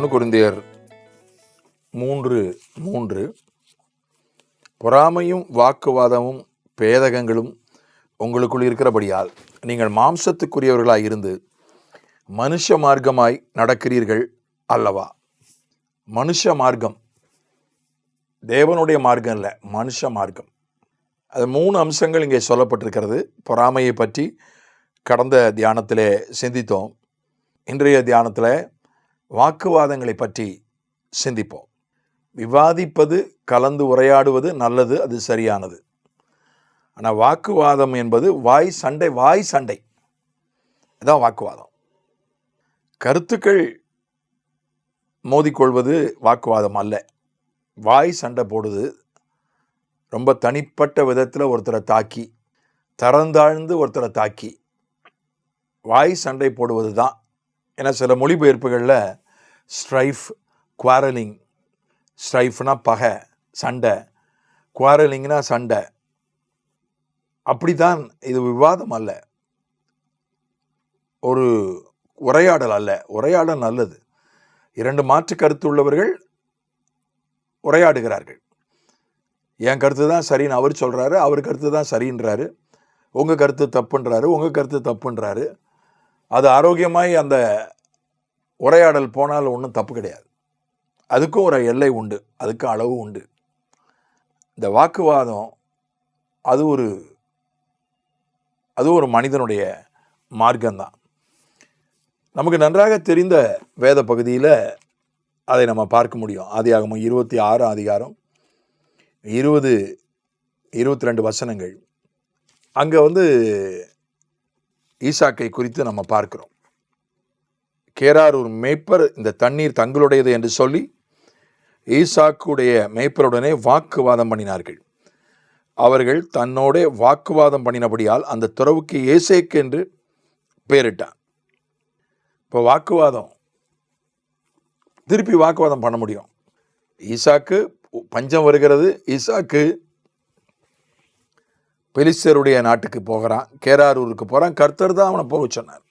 1 கொரிந்தியர் 3:3 பொறாமையும் வாக்குவாதமும் பேதகங்களும் உங்களுக்குள் இருக்கிறபடியால் நீங்கள் மாம்சத்துக்குரியவர்களாய் இருந்து மனுஷ மார்க்கமாய் நடக்கிறீர்கள் அல்லவா. மனுஷ மார்க்கம், தேவனுடைய மார்க்கம் இல்லை, மனுஷ மார்க்கம். அது 3 அம்சங்கள் இங்கே சொல்லப்பட்டிருக்கிறது. பொறாமையை பற்றி கடந்த தியானத்திலே சிந்தித்தோம். இன்றைய தியானத்தில் வாக்குவாதங்களை பற்றி சிந்திப்போம். விவாதிப்பது, கலந்து உரையாடுவது நல்லது, அது சரியானது. ஆனால் வாக்குவாதம் என்பது வாய் சண்டை அதான் வாக்குவாதம். கருத்துக்கள் மோதிக்கொள்வது வாக்குவாதம் அல்ல. வாய் சண்டை போடுது, ரொம்ப தனிப்பட்ட விதத்தில் ஒருத்தரை தாக்கி, தரந்தாழ்ந்து ஒருத்தரை தாக்கி வாய் சண்டை போடுவது தான். ஏன்னா சில மொழிபெயர்ப்புகளில் ஸ்ட்ரைஃப், குவாரலிங், ஸ்ட்ரைஃப்னா பகை, சண்டை, குவாரலிங்னா சண்டை. அப்படித்தான். இது விவாதம் அல்ல, ஒரு உரையாடல் அல்ல. உரையாடல் நல்லது. 2 மாற்று கருத்து உள்ளவர்கள் உரையாடுகிறார்கள். என் கருத்து தான் சரின்னு அவர் சொல்கிறாரு, அவர் கருத்து தான் சரின்றாரு, உங்கள் கருத்து தப்புன்றாரு, உங்கள் கருத்து தப்புன்றாரு. அது ஆரோக்கியமாய் அந்த உரையாடல் போனால் ஒன்றும் தப்பு கிடையாது. அதுக்கும் ஒரு எல்லை உண்டு, அதுக்கு அளவு உண்டு. இந்த வாக்குவாதம் அது ஒரு மனிதனுடைய மார்க்கம்தான். நமக்கு நன்றாக தெரிந்த வேத பகுதியில் அதை நம்ம பார்க்க முடியும். ஆதியாகமம் 26 அதிகாரம் 20-22 வசனங்கள். அங்கே ஈசாக்கை குறித்து நம்ம பார்க்கிறோம். கேரார் ஒரு மேய்ப்பர் இந்த தண்ணீர் தங்களுடையது என்று சொல்லி ஈசாக்குடைய மேய்ப்பருடனே வாக்குவாதம் பண்ணினார்கள். அவர்கள் தன்னோட வாக்குவாதம் பண்ணினபடியால் அந்த துறவுக்கு ஏசேக்கு என்று பெயரிட்டான். இப்போ திருப்பி வாக்குவாதம் பண்ண முடியும். ஈசாக்கு பஞ்சம் வருகிறது, ஈசாக்கு பெலிஸ்தருடைய நாட்டுக்கு போகிறான், கேராரூருக்கு போகிறான். கர்த்தர் தான் அவனை போக சொன்னார்.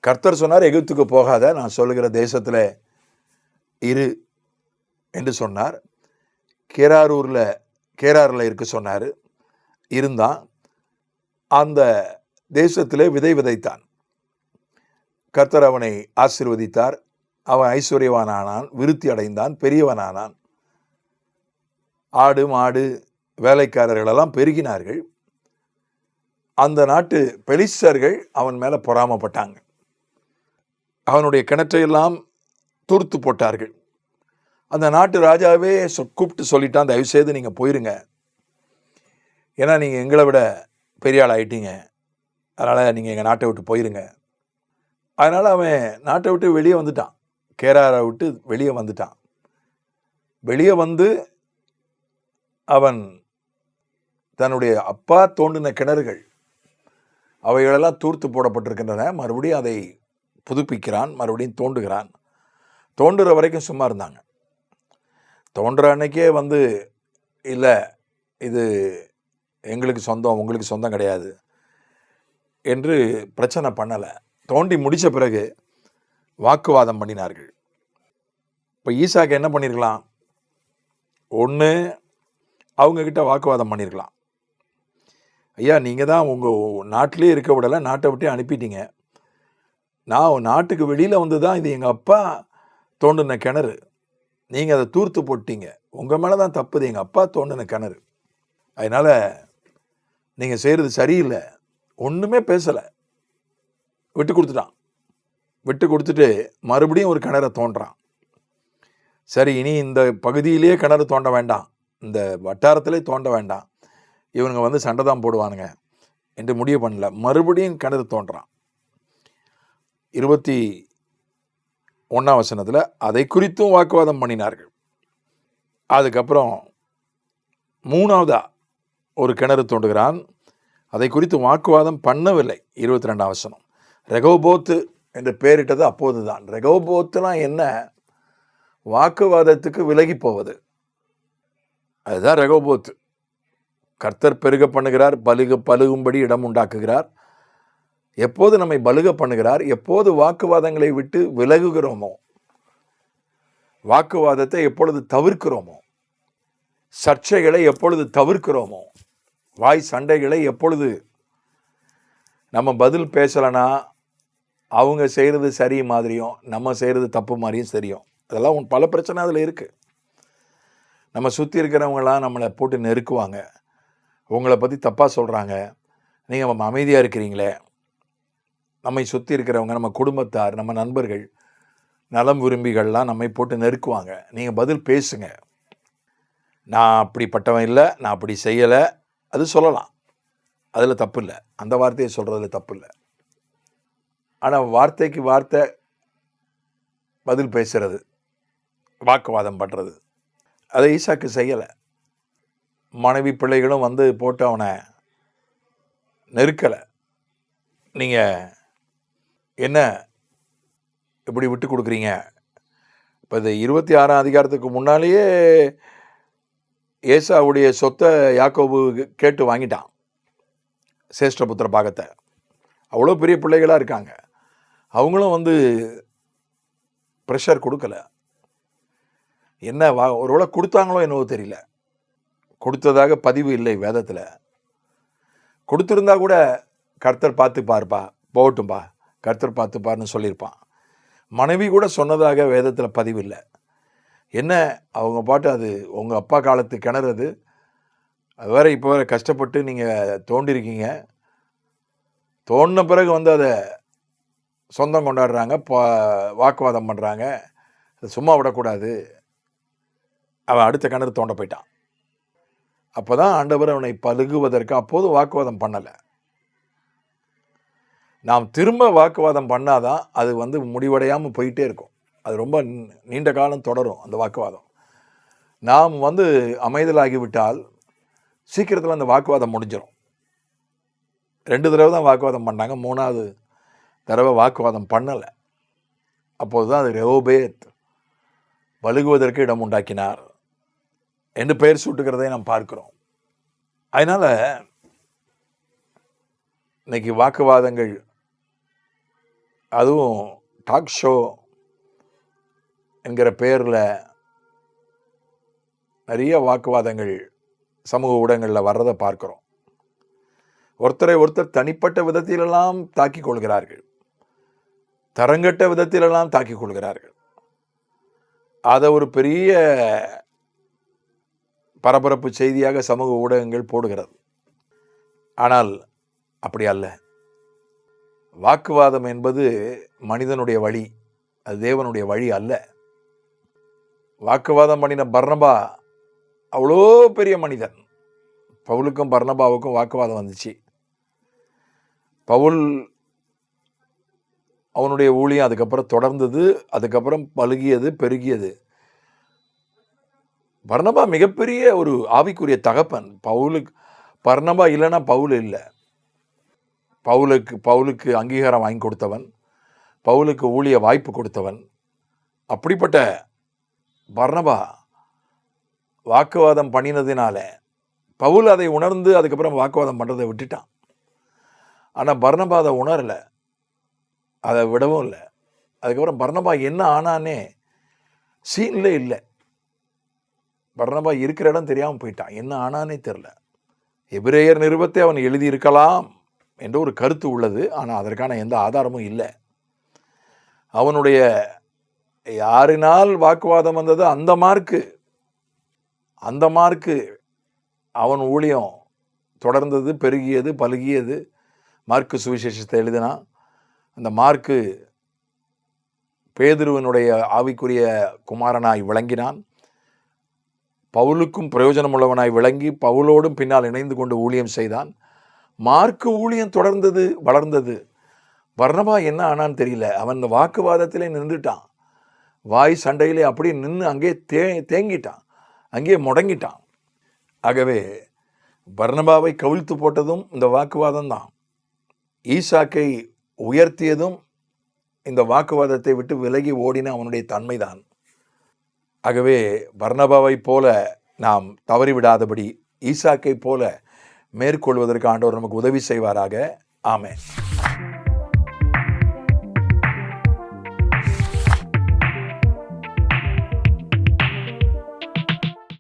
கர்த்தர் சொன்னார், எகிப்துக்கு போகாத, நான் சொல்லுகிற தேசத்தில் இரு என்று சொன்னார். கேராரில் இருக்க சொன்னார். இருந்தான். அந்த தேசத்திலே விதை விதைத்தான். கர்த்தர் அவனை ஆசீர்வதித்தார். அவன் ஐஸ்வர்யவானானான், விருத்தி அடைந்தான், பெரியவனானான். ஆடு மாடு வேலைக்காரர்களெல்லாம் பெருகினார்கள். அந்த நாட்டு பெலிஸ்தர்கள் அவன் மேலே பொறாமப்பட்டாங்க. அவனுடைய கிணற்றையெல்லாம் தூர்த்து போட்டார்கள். அந்த நாட்டு ராஜாவே கூப்பிட்டு சொல்லிட்டான், தயவுசெய்து நீங்கள் போயிருங்க, ஏன்னா நீங்கள் எங்களை விட பெரிய ஆள் ஆகிட்டீங்க, அதனால் நீங்கள் எங்கள் நாட்டை விட்டு போயிருங்க. அதனால் அவன் நாட்டை விட்டு வெளியே வந்துட்டான். கேராரை விட்டு வெளியே வந்துட்டான். வெளியே வந்து அவன் தன்னுடைய அப்பா தோண்டின கிணறுகள் அவைகளெல்லாம் தூர்த்து போடப்பட்டிருக்கின்றன. மறுபடியும் அதை புதுப்பிக்கிறான், மறுபடியும் தோண்டுகிறான். தோண்டுற வரைக்கும் சும்மா இருந்தாங்க. தோண்டுற அன்னைக்கே இல்லை, இது எங்களுக்கு சொந்தம், உங்களுக்கு சொந்தம் கிடையாது என்று பிரச்சனை பண்ணலை. தோண்டி முடித்த பிறகு வாக்குவாதம் பண்ணினார்கள். இப்போ ஈசாக்கு என்ன பண்ணியிருக்கலாம்? ஒன்று, அவங்கக்கிட்ட வாக்குவாதம் பண்ணியிருக்கலாம். ஐயா, நீங்கள் தான் உங்கள் நாட்டிலே இருக்க விடலை, நாட்டை விட்டே அனுப்பிட்டீங்க. நான் நாட்டுக்கு வெளியில் தான் இது எங்கள் அப்பா தோண்டின கிணறு, நீங்கள் அதை தூர்த்து போட்டீங்க, உங்கள் மேலே தான் தப்புது, எங்கள் அப்பா தோண்டின கிணறு, அதனால் நீங்கள் செய்கிறது சரியில்லை. ஒன்றுமே பேசலை, விட்டு கொடுத்துட்டான். விட்டு கொடுத்துட்டு மறுபடியும் ஒரு கிணறை தோன்றான். சரி, இனி இந்த பகுதியிலே கிணறு தோண்ட வேண்டாம், இந்த வட்டாரத்திலே தோண்ட வேண்டாம், இவனுங்க சண்டை தான் போடுவானுங்க என்று முடிவு பண்ணல. மறுபடியும் கிணறு தோன்றான். 21 வசனத்தில் அதை குறித்தும் வாக்குவாதம் பண்ணினார்கள். அதுக்கப்புறம் 3வதா ஒரு கிணறு தோண்டுகிறான். அதை குறித்து வாக்குவாதம் பண்ணவில்லை. 22 வசனம். ரெகோபோத்து என்று பெயரிட்டது அப்போது தான். ரெகோபோத்துனா என்ன? வாக்குவாதத்துக்கு விலகி போவது, அதுதான் ரெகோபோத்து. கர்த்தர் பெருக பண்ணுகிறார், பலுகும்படி இடம் உண்டாக்குகிறார். எப்போது நம்மை பலுக பண்ணுகிறார், எப்போது வாக்குவாதங்களை விட்டு விலகுகிறோமோ வாக்குவாதத்தை எப்பொழுது தவிர்க்கிறோமோ, சர்ச்சைகளை எப்பொழுது தவிர்க்கிறோமோ, வாய் சண்டைகளை எப்பொழுது நம்ம பதில் பேசலைன்னா அவங்க செய்கிறது சரி மாதிரியும் நம்ம செய்கிறது தப்பு மாதிரியும் தெரியும். அதெல்லாம் பல பிரச்சனை அதில் இருக்குது. நம்ம சுற்றி இருக்கிறவங்களாம் நம்மளை போட்டு நெருக்குவாங்க, உங்களை பற்றி தப்பாக சொல்கிறாங்க, நீங்கள் அமைதியாக இருக்கிறீங்களே. நம்மை சுற்றி இருக்கிறவங்க, நம்ம குடும்பத்தார், நம்ம நண்பர்கள், நலம் விரும்பிகள்லாம் நம்மை போட்டு நெருக்குவாங்க. நீங்கள் பதில் பேசுங்க. நான் அப்படிப்பட்டவன் இல்லை, நான் அப்படி செய்யலை, அது சொல்லலாம், அதில் தப்பு இல்லை. அந்த வார்த்தையை சொல்கிறதுல தப்பு இல்லை. ஆனால் வார்த்தைக்கு வார்த்தை பதில் பேசுறது, வாக்குவாதம் பண்ணுறது, அதை ஈசாக்கு செய்யலை. மனைவி பிள்ளைகளும் வந்து போட்டு அவனை நெருக்கலை. நீங்கள் என்ன இப்படி விட்டு கொடுக்குறீங்க? இப்போ இது 26ஆம் அதிகாரத்துக்கு முன்னாலேயே ஏசாவுடைய சொத்தை யாக்கோபு கேட்டு வாங்கிட்டான், சேஷ்டபுத்திர பாகத்தை. அவ்வளோ பெரிய பிள்ளைகளாக இருக்காங்க, அவங்களும் வந்து ப்ரெஷர் கொடுக்கல. என்ன ஒருவேளை கொடுத்தாங்களோ என்னவோ தெரியல, கொடுத்ததாக பதிவு இல்லை வேதத்தில். கொடுத்துருந்தா கூட கர்த்தர் பார்த்து பாருப்பா, போகட்டும்பா, கர்த்தர் பார்த்து பாருன்னு சொல்லியிருப்பான். மனைவி கூட சொன்னதாக வேதத்தில் பதிவு இல்லை. என்ன அவங்க பாட்டு, அது உங்கள் அப்பா காலத்து கிணறு, அது வேறு இப்போ வேறு கஷ்டப்பட்டு நீங்கள் தோண்டிருக்கீங்க, தோண்டின பிறகு வந்து அதை சொந்தம் கொண்டாடுறாங்க, வாக்குவாதம் பண்ணுறாங்க, அதை சும்மா விடக்கூடாது. அவன் அடுத்த கிணறு தோண்ட போயிட்டான். அப்போ தான் ஆண்டவர் அவனை பழுகுவதற்கு, அப்போது வாக்குவாதம் பண்ணலை. நாம் திரும்ப வாக்குவாதம் பண்ணாதான் அது வந்து முடிவடையாமல் போயிட்டே இருக்கும். அது ரொம்ப நீண்ட காலம் தொடரும் அந்த வாக்குவாதம். நாம் வந்து அமைதலாகிவிட்டால் சீக்கிரத்தில் அந்த வாக்குவாதம் முடிஞ்சிடும். 2 தடவை தான் வாக்குவாதம் பண்ணாங்க, 3வது தடவை வாக்குவாதம் பண்ணலை. அப்போது தான் அது ரெஹோபேத் பழுகுவதற்கு இடம் உண்டாக்கினார் என்று பெயர் சூட்டுகிறதை நாம் பார்க்கிறோம். அதனால் இன்னைக்கு வாக்குவாதங்கள், அதுவும் டாக் ஷோ என்கிற பெயரில் நிறைய வாக்குவாதங்கள் சமூக ஊடகங்களில் வர்றதை பார்க்குறோம். ஒருத்தரை ஒருத்தர் தனிப்பட்ட விதத்திலெல்லாம் தாக்கிக் கொள்கிறார்கள், தரங்கட்ட விதத்திலெல்லாம் தாக்கிக் கொள்கிறார்கள். அதை ஒரு பெரிய பரபரப்பு செய்தியாக சமூக ஊடகங்கள் போடுகிறது. ஆனால் அப்படி அல்ல. வாக்குவாதம் என்பது மனிதனுடைய வழி, அது தேவனுடைய வழி அல்ல. வாக்குவாதம் பண்ணின பர்னபா அவ்வளோ பெரிய மனிதன். பவுலுக்கும் பர்னபாவுக்கும் வாக்குவாதம் வந்துச்சு. பவுல் அவனுடைய ஊழியம் அதுக்கப்புறம் தொடர்ந்தது, அதுக்கப்புறம் பழுகியது, பெருகியது. பர்னபா மிகப்பெரிய ஒரு ஆவிக்குரிய தகப்பன். பர்னபா இல்லைன்னா பவுல் இல்லை. பவுலுக்கு அங்கீகாரம் வாங்கி கொடுத்தவன், பவுலுக்கு ஊழிய வாய்ப்பு கொடுத்தவன். அப்படிப்பட்ட பர்னபா வாக்குவாதம் பண்ணினதினால பவுல் அதை உணர்ந்து அதுக்கப்புறம் வாக்குவாதம் பண்ணுறதை விட்டுட்டான். ஆனால் பர்னபா அதை உணரலை, அதை விடவும் இல்லை. அதுக்கப்புறம் பர்னபா என்ன ஆனானே சீனில் இல்லை. பர்னபா இருக்கிற இடம் தெரியாமல் போயிட்டான், என்ன ஆனானே தெரில. எபிரேயர் நிருபத்தை அவன் எழுதியிருக்கலாம் என்ற ஒரு கருத்து உள்ளது, ஆனால் அதற்கான எந்த ஆதாரமும் இல்லை. அவனுடைய யாரினால் வாக்குவாதம் வந்தது அந்த மார்க்கு அவன் ஊழியம் தொடர்ந்தது, பெருகியது, பழுகியது. மார்க்கு சுவிசேஷத்தை எழுதினான். அந்த மார்க்கு பேதுருவினுடைய ஆவிக்குரிய குமாரனாய் விளங்கினான். பவுலுக்கும் பிரயோஜனமுள்ளவனாய் விளங்கி பவுலோடும் பின்னால் இணைந்து கொண்டு ஊழியம் செய்தான். மார்க்கு ஊழியம் தொடர்ந்தது, வளர்ந்தது. பர்னபா என்ன ஆனான்னு தெரியல. அவன் இந்த வாக்குவாதத்திலே நின்றுட்டான், வாய் சண்டையிலே அப்படியே நின்று அங்கே தேங்கிட்டான், அங்கே முடங்கிட்டான். ஆகவே பர்னபாவை கவிழ்த்து போட்டதும் இந்த வாக்குவாதம் தான். ஈசாக்கை உயர்த்தியதும் இந்த வாக்குவாதத்தை விட்டு விலகி ஓடின அவனுடைய தன்மைதான். ஆகவே பர்னபாவை போல நாம் தவறிவிடாதபடி ஈசாக்கை போல மேற்கொள்வதற்கு ஆண்டவர் நமக்கு உதவி செய்வாராக. ஆமென்.